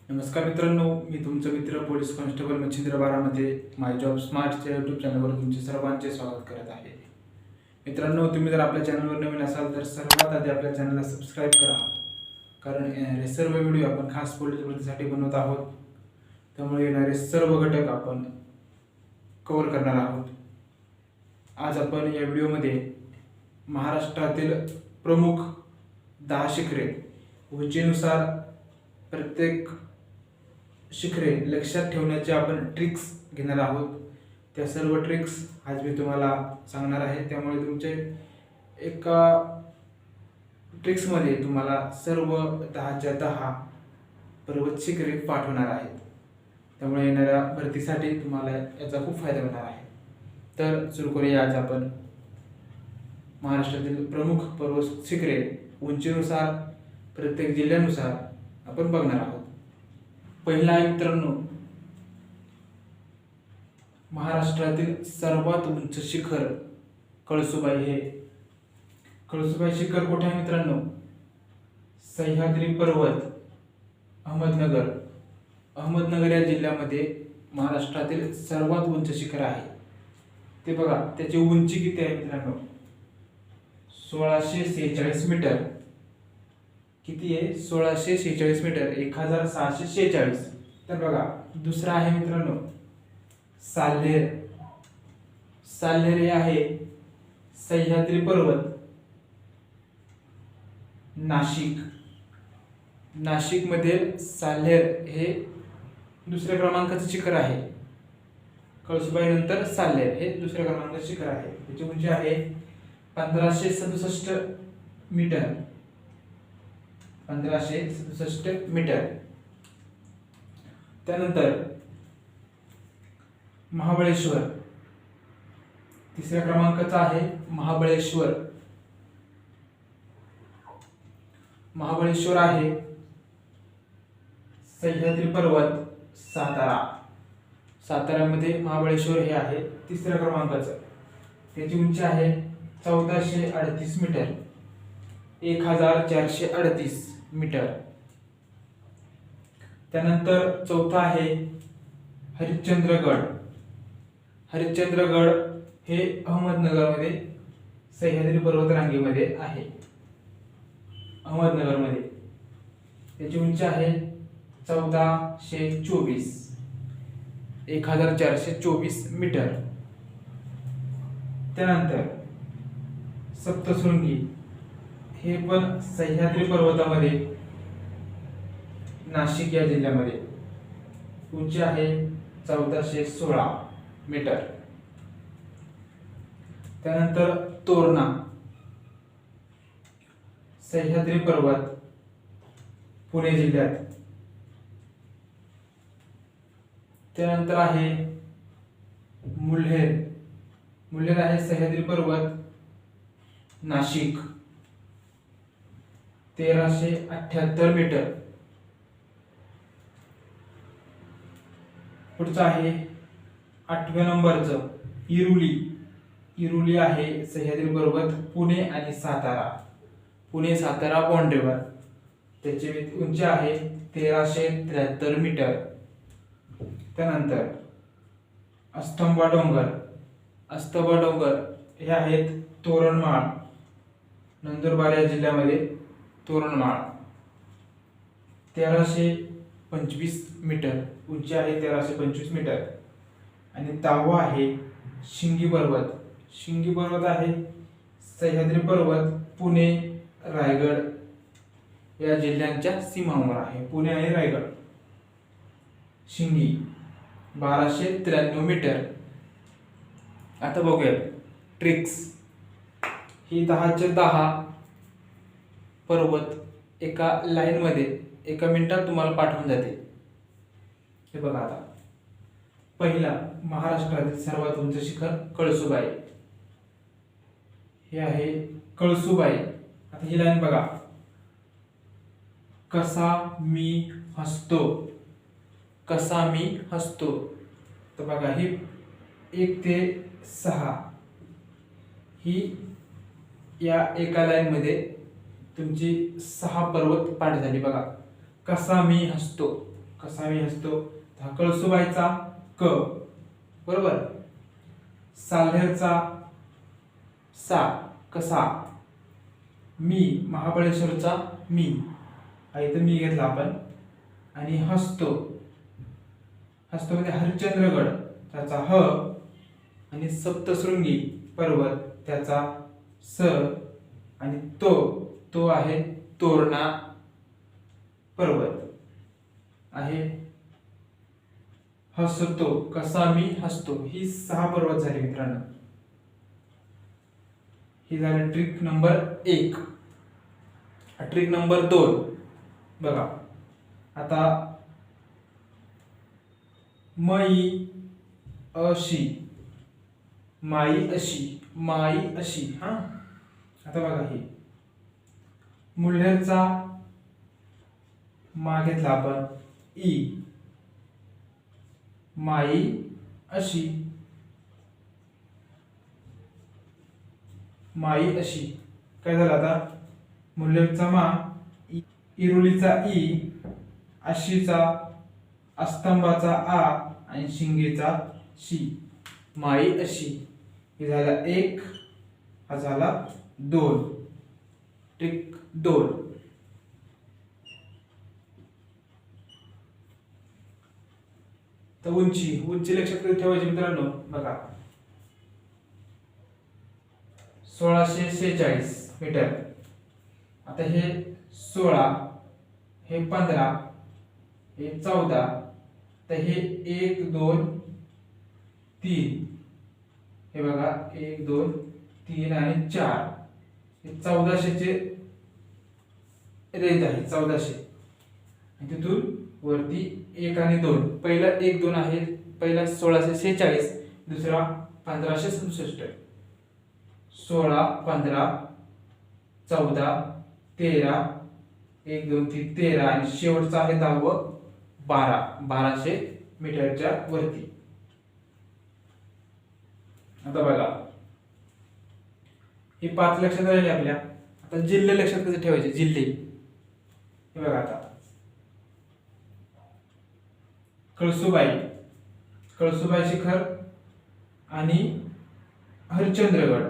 नमस्कार मित्रांनो, मी तुमचा मित्र पोलीस कॉन्स्टेबल मच्छिंद्र बारामध्ये माय जॉब स्मार्टच्या यूट्यूब चॅनलवर तुमचे सर्वांचे स्वागत करत आहे. मित्रांनो, तुम्ही जर आपल्या चॅनलवर नवीन असाल तर सर्वात आधी आपल्या चॅनलला सबस्क्राईब करा, कारण येणारे सर्व व्हिडिओ आपण खास पोलीस भरतीसाठी बनवत आहोत. त्यामुळे येणारे सर्व घटक आपण कव्हर करणार आहोत. आज आपण या व्हिडिओमध्ये महाराष्ट्रातील प्रमुख 10 शिखरे उंचीनुसार प्रत्येक शिखरे लक्षात ठेवण्याचे आपण ट्रिक्स घेणार आहोत. त्या सर्व ट्रिक्स आज मी तुम्हाला सांगणार आहे. त्यामुळे तुमचे एका ट्रिक्समध्ये तुम्हाला सर्व 10च्या 10 पर्वत शिखरे पाठवणार आहेत. त्यामुळे येणाऱ्या भरतीसाठी तुम्हाला याचा खूप फायदा होणार आहे. तर सुरू करूया. आज आपण महाराष्ट्रातील प्रमुख पर्वत शिखरे उंचीनुसार प्रत्येक जिल्ह्यानुसार आपण बघणार आहोत. पहिला आहे मित्रांनो, महाराष्ट्रातील सर्वात उंच शिखर कळसुबाई. हे कळसुबाई शिखर कुठे आहे मित्रांनो? सह्याद्री पर्वत, अहमदनगर या जिल्ह्यामध्ये महाराष्ट्रातील सर्वात उंच शिखर आहे. ते बघा, त्याची उंची किती आहे मित्रांनो? 1646 मीटर. किती आहे? 1646 मीटर, 1646. तर बघा, दुसरा आहे मित्रांनो साल्हेर. साल्हेर हे आहे सह्याद्री पर्वत, नाशिक मध्ये साल्हेर हे दुसऱ्या क्रमांकाचे शिखर आहे. कळसुबाई नंतर साल्हेर हे दुसऱ्या क्रमांकाचे शिखर आहे. त्याची उंची आहे 1567 मीटर. 1567 मीटर. त्यानंतर महाबळेश्वर तिसऱ्या क्रमांकाचा आहे. महाबळेश्वर आहे सह्याद्री पर्वत, साताऱ्यामध्ये महाबळेश्वर हे आहे तिसऱ्या क्रमांकाचं. त्याची उंची आहे 1438 मीटर, 1438 मीटर. त्यानंतर चौथा आहे हरिश्चंद्रगड हे अहमदनगरमध्ये सह्याद्री पर्वत रांगेमध्ये आहे. अहमदनगरमध्ये त्याची उंची आहे 1424 मीटर. त्यानंतर सप्तशृंगी हे पण सह्याद्री पर्वतामध्ये नाशिक या जिल्ह्यामध्ये, उंची आहे 1416 मीटर. त्यानंतर तोरणा सह्याद्री पर्वत पुणे जिल्ह्यात. त्यानंतर आहे मुल्हेर आहे सह्याद्री पर्वत, नाशिक, 1378 मीटर. पुढचं आहे 8व्या नंबरचं इरुली आहे सह्याद्री पर्वत पुणे आणि सातारा बाउंड्रीवर. त्याची उंची आहे 1373 मीटर. त्यानंतर अस्तंबा डोंगर हे आहेत तोरणमाळ, नंदुरबार या जिल्ह्यामध्ये तोरणमाळ, 1325 मीटर. उंची आहे 1325 मीटर. आणि 10वा आहे शिंगी पर्वत आहे सह्याद्री पर्वत पुणे, रायगड या जिल्ह्यांच्या सीमांवर आहे. पुणे आणि रायगड. शिंगी 1293 मीटर. आता बघूया ट्रिक्स. ही 10च्या 10 पर्वत एका लाईन मध्ये एका मिनिटात तुम्हाला पाठवून जाते. हे बघा, आता पहिला महाराष्ट्रातील सर्वात उंच शिखर कळसुबाई हे आहे कळसुबाई. आता ही लाईन बघा, कसा मी हसतो. तर बघा, ही 1 ते 6 ही या एका लाईन मध्ये तुमची 6 पर्वत पाठ झाली. बघा, कसा मी हसतो कसा मी हसतो, हा कळसुबाईचा क, बरोबर. साल्हेरचा सा, कसा. मी, महाबळेश्वरचा मी, हा इथं मी घेतला आपण. आणि हसतो, हसतो म्हणजे हरिश्चंद्रगड त्याचा ह, आणि सप्तशृंगी पर्वत त्याचा स, आणि तो आहे तोरणा पर्वत आहे. हसतो, कसा मी हसतो, ही 6 पर्वत झाली मित्रांनो. ही झाली ट्रिक नंबर 1. ट्रिक नंबर 2 बघा. आता मई अशी, माई अशी, माई अशी. हा, आता बघा ही मुल्हेरचा मा घेतला आपण ई, माई अशी, माई अशी. काय झालं आता, मुल्हेरचा मा, इरुलीचा ई, आशीचा, अस्तंभाचा आ, आणि शिंगेचा शी, माई अशी. हे झाला 1, हा झाला 2. ट्रिक 2. तर उंची लक्षात कधी ठेवायची मित्रांनो. बघा 1646 मीटर. आता हे 16, हे 15, हे 14, तर हे 1 2 3, हे बघा 1 2 3 आणि 4, हे 1400 चे रेंज आहे, 1400. आणि तिथून वरती 1 आणि 2, पहिला 1 2 आहे, पहिला 1646, दुसरा 1567. 16 15 14 13, 1 2 3 13, आणि शेवटचा आहे 10व 12, 1200 मीटरच्या वरती. आता बघा हे 5 लक्षात राहिले आपल्या. आता जिल्हे लक्षात कसे ठेवायचे, जिल्हे. हे बघा आता कळसुबाई शिखर आणि हरिश्चंद्रगड.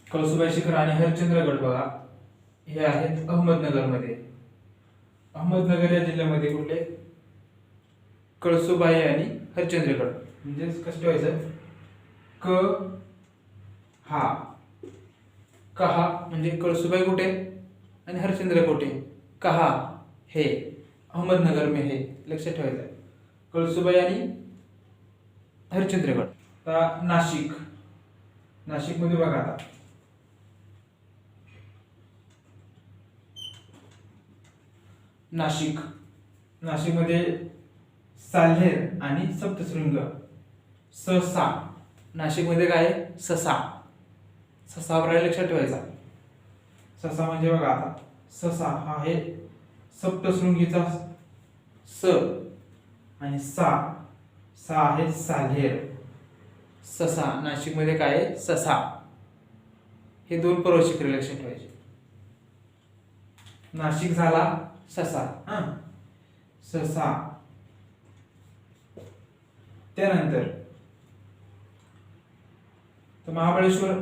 कळसुबाई शिखर आणि हरिश्चंद्रगड बघा हे आहेत अहमदनगर मध्ये. अहमदनगर या जिल्ह्यामध्ये कुठले, कळसुबाई आणि हरिश्चंद्रगड. म्हणजे कसं ठेवायचं, क हा, कहा म्हणजे कळसुबाई कुठे आणि हरिश्चंद्र कुठे, कहा हे, अहमदनगर में हे, लक्षात ठेवायचं. कळसुबाई आणि हरिश्चंद्रगड. आता नाशिक मध्ये बघा आता नाशिक मध्ये साल्हेर आणि सप्तशृंग. ससा, नाशिक मध्ये काय आहे, ससा वगैरे लक्षात ठेवायचा. ससा म्हणजे बघा आता ससा हा आहे सप्तशृंगीचा स, आणि सा आहे साल्हेर. ससा, नाशिक मध्ये काय आहे, ससा. हे 2 पर्वत शिखरे लक्षात ठेवायचे. नाशिक झाला ससा. हा, ससा. त्यानंतर तर महाबळेश्वर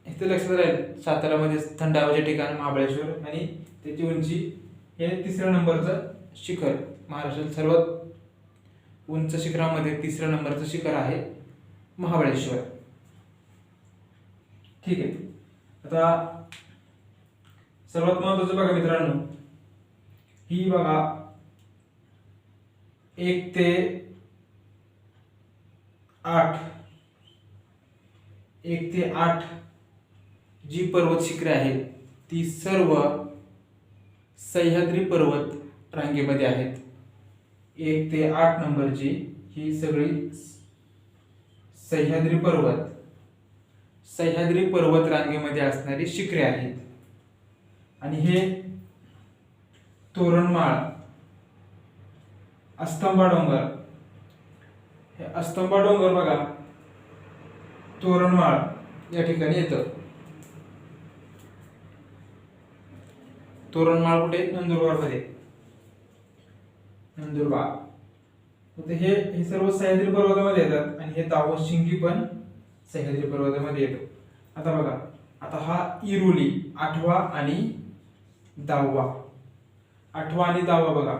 इथे लक्षात राहील. साताऱ्यामध्ये थंड हवेचे ठिकाण महाबळेश्वर, आणि त्याची उंची हे 3ऱ्या नंबरचं शिखर. महाराष्ट्रातील सर्वात उंच शिखरामध्ये 3ऱ्या नंबरचं शिखर आहे महाबळेश्वर. ठीक आहे. आता सर्वात महत्वाचं बघा मित्रांनो, ही बघा 1 ते 8 जी पर्वत शिखरे आहेत ती सर्व सह्याद्री पर्वत रांगेमध्ये आहेत. 1 ते 8 नंबरची ही सगळी सह्याद्री पर्वत रांगेमध्ये असणारी शिखरे आहेत. आणि हे तोरणमाळ, अस्तंबा डोंगर, हे अस्तंबा डोंगर बघा तोरणमाळ या ठिकाणी येतं. तोरणमाळ कुठे? नंदुरबार मध्ये, नंदुरबार. तर हे सर्व सह्याद्री पर्वतामध्ये येतात आणि हे दावशिंगी पण सह्याद्री पर्वतामध्ये येतो. आता बघा, आता हा इरुली 8वा आणि 10वा, 8वा आणि 10वा बघा.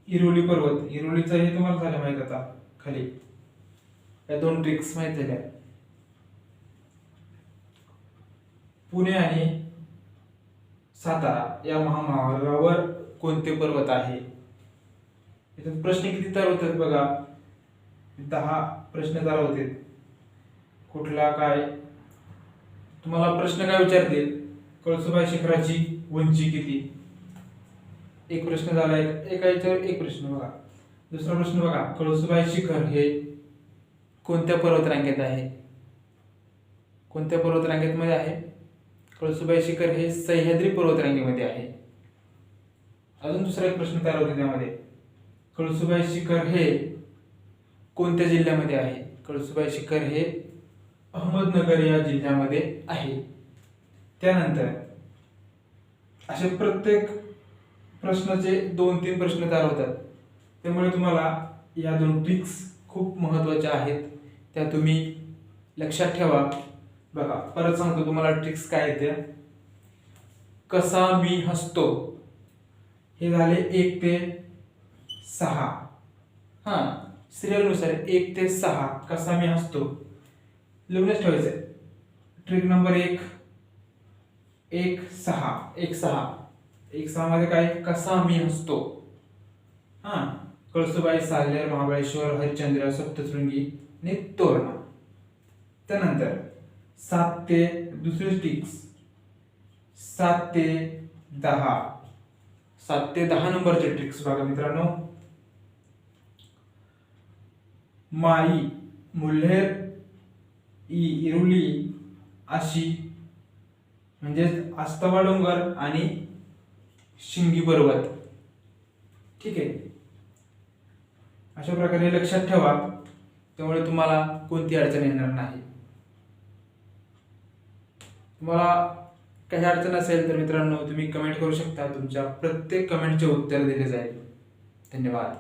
इरुली पर्वत, इरुलीचं हे तुम्हाला झालं माहित. आता खाली या 2 ट्रिक्स माहित झाल्या. पुणे आणि सातारा या महामार्गावर कोणते पर्वत आहे? इथे प्रश्न किती तयार होतात बघा, 10 प्रश्न तयार होते. कुठला काय तुम्हाला प्रश्न काय विचारतील? कळसुबाई शिखराची उंची किती? एक प्रश्न झाला. एक प्रश्न बघा. दुसरा प्रश्न बघा, कळसुबाई शिखर हे कोणत्या पर्वत रांगेत आहे? कोणत्या पर्वत रांगेत मध्ये आहे? कळसुबाई शिखर हे सह्याद्री पर्वत रांगेमध्ये आहे. अजून दुसरा एक प्रश्न तयार होतो त्यामध्ये, कळसुबाई शिखर हे कोणत्या जिल्ह्यामध्ये आहे? कळसुबाई शिखर हे अहमदनगर या जिल्ह्यामध्ये आहे. त्यानंतर असे प्रत्येक प्रश्नाचे 2-3 प्रश्न तयार होतात. त्यामुळे तुम्हाला या 2 ट्रिक्स खूप महत्त्वाच्या आहेत, त्या तुम्ही लक्षात ठेवा. बघा परत सांगतो तुम्हाला ट्रिक्स काय येते. कसा मी हसतो हे झाले 1 ते 6. सिरियल नुसार 1 ते 6 कसा मी हसतो लिहूनच ठेवायचं. ट्रिक नंबर 1 मध्ये काय? कसा मी हसतो. कळसुबाई, साल्हेर, महाबळेश्वर, हरिश्चंद्र, सप्तशृंगी आणि तोरणा. त्यानंतर 7 ते दुसरे ट्रिक्स 7 ते 10 नंबरचे ट्रिक्स बघा मित्रांनो. माई, मुल्हेर, इरुली, आशी म्हणजे आस्तवा डोंगर आणि शिंगी पर्वत. ठीक आहे, अशा प्रकारे लक्षात ठेवा. त्यामुळे तुम्हाला कोणती अडचण येणार नाही. तुम्हाला काही अडचण असेल तर मित्रांनो तुम्ही कमेंट करू शकता. तुमच्या प्रत्येक कमेंटचे उत्तर दिले जाईल. धन्यवाद.